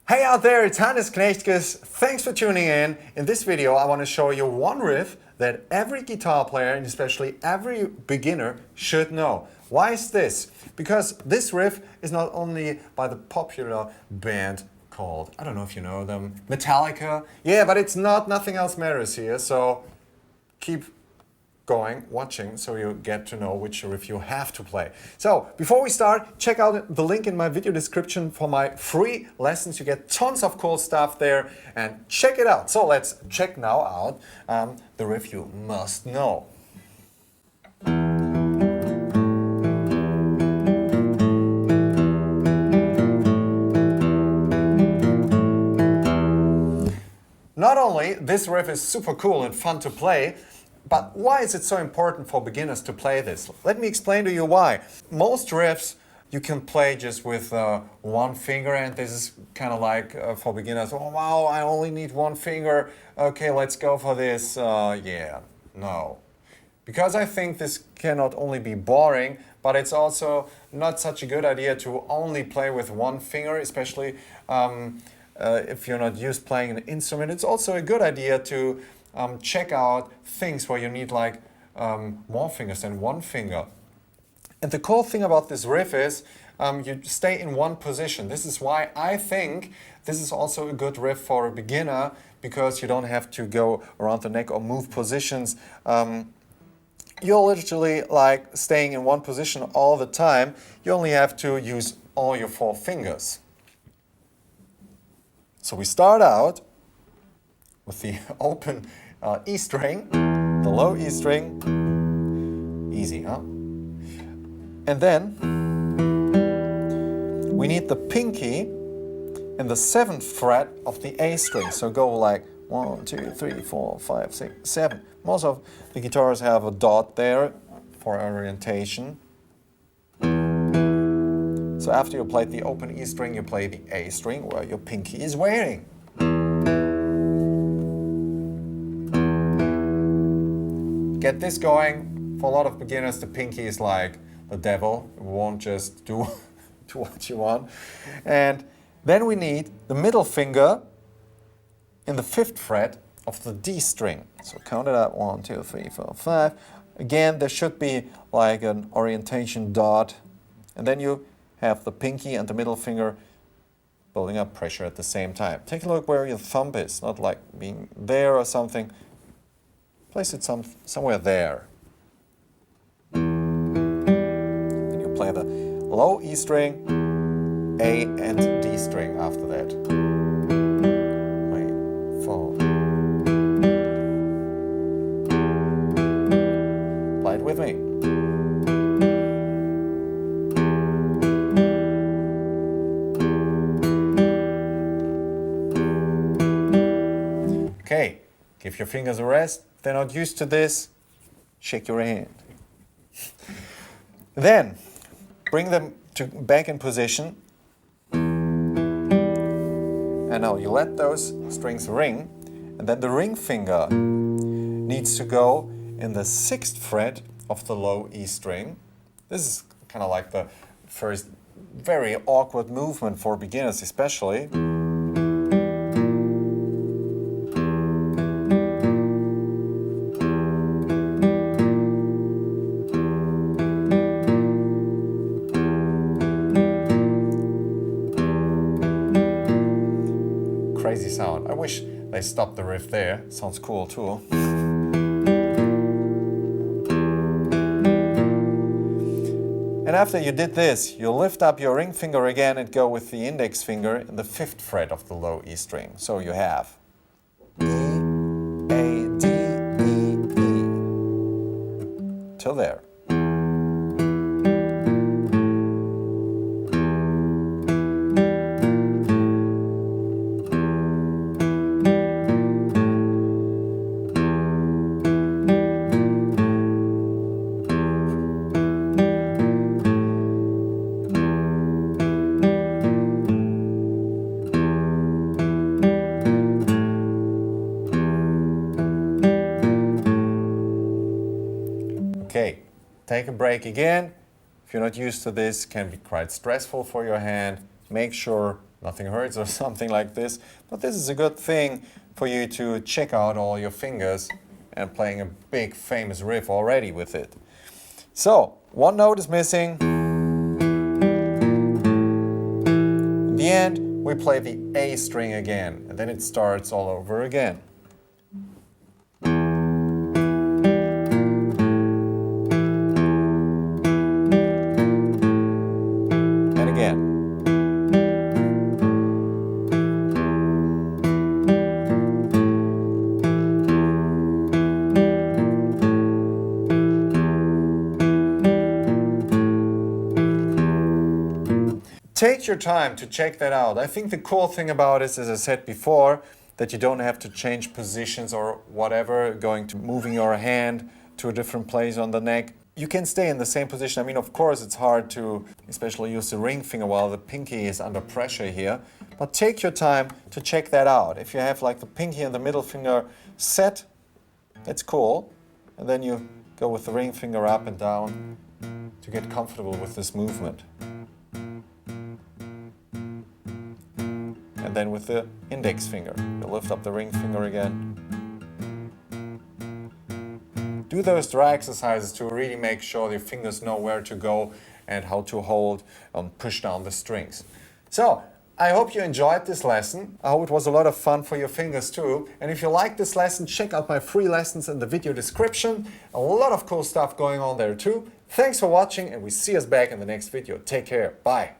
Hey out there, it's Hannes Knechtges. Thanks for tuning in. In this video, I want to show you one riff that every guitar player, and especially every beginner, should know. Why is this? Because this riff is not only by the popular band called, I don't know if you know them, Metallica. Yeah, but it's not, nothing else matters here, so keep going, watching, so you get to know which riff you have to play. So, before we start, check out the link in my video description for my free lessons. You get tons of cool stuff there, and check it out. So, let's check now out the riff you must know. Not only this riff is super cool and fun to play, but why is it so important for beginners to play this? Let me explain to you why. Most riffs you can play just with one finger, and this is kind of like for beginners, oh wow, I only need one finger, okay, let's go for this. Yeah, no. Because I think this can not only be boring, but it's also not such a good idea to only play with one finger, especially if you're not used playing an instrument. It's also a good idea to check out things where you need like more fingers than one finger. And the cool thing about this riff is you stay in one position. This is why I think this is also a good riff for a beginner, because you don't have to go around the neck or move positions. You're literally like staying in one position all the time. You only have to use all your four fingers. So we start out with the open E string, the low E string, easy, huh? And then we need the pinky in the 7th fret of the A string. So go like 1, 2, 3, 4, 5, 6, 7. Most of the guitars have a dot there for orientation. So after you played the open E string, you play the A string where your pinky is waiting. Get this going. For a lot of beginners, the pinky is like the devil. It won't just do what you want. And then we need the middle finger in the 5th fret of the D string. So count it out, 1, 2, 3, 4, 5. Again, there should be like an orientation dot. And then you have the pinky and the middle finger building up pressure at the same time. Take a look where your thumb is, not like being there or something. Place it somewhere there. And you play the low E string, A and D string after that. 3, 4. Play it with me. Okay, give your fingers a rest. If they're not used to this, shake your hand. Then, bring them back in position. And now you let those strings ring. And then the ring finger needs to go in the 6th fret of the low E string. This is kind of like the first very awkward movement for beginners especially. Crazy sound. I wish they stopped the riff there. Sounds cool too. And after you did this, you lift up your ring finger again and go with the index finger in the 5th fret of the low E string. So you have E, A, D, E, E. Till there. Okay, take a break again. If you're not used to this, it can be quite stressful for your hand. Make sure nothing hurts or something like this. But this is a good thing for you to check out all your fingers and playing a big famous riff already with it. So, one note is missing. In the end, we play the A string again, and then it starts all over again. And again. Take your time to check that out. I think the cool thing about it, as I said before, that you don't have to change positions or whatever, moving your hand to a different place on the neck. You can stay in the same position. I mean, of course, it's hard to especially use the ring finger while the pinky is under pressure here. But take your time to check that out. If you have like the pinky and the middle finger set, it's cool. And then you go with the ring finger up and down to get comfortable with this movement. And then with the index finger, you lift up the ring finger again. Do those dry exercises to really make sure your fingers know where to go and how to hold and push down the strings. So, I hope you enjoyed this lesson. I hope it was a lot of fun for your fingers too. And if you like this lesson, check out my free lessons in the video description. A lot of cool stuff going on there too. Thanks for watching, and we see us back in the next video. Take care. Bye.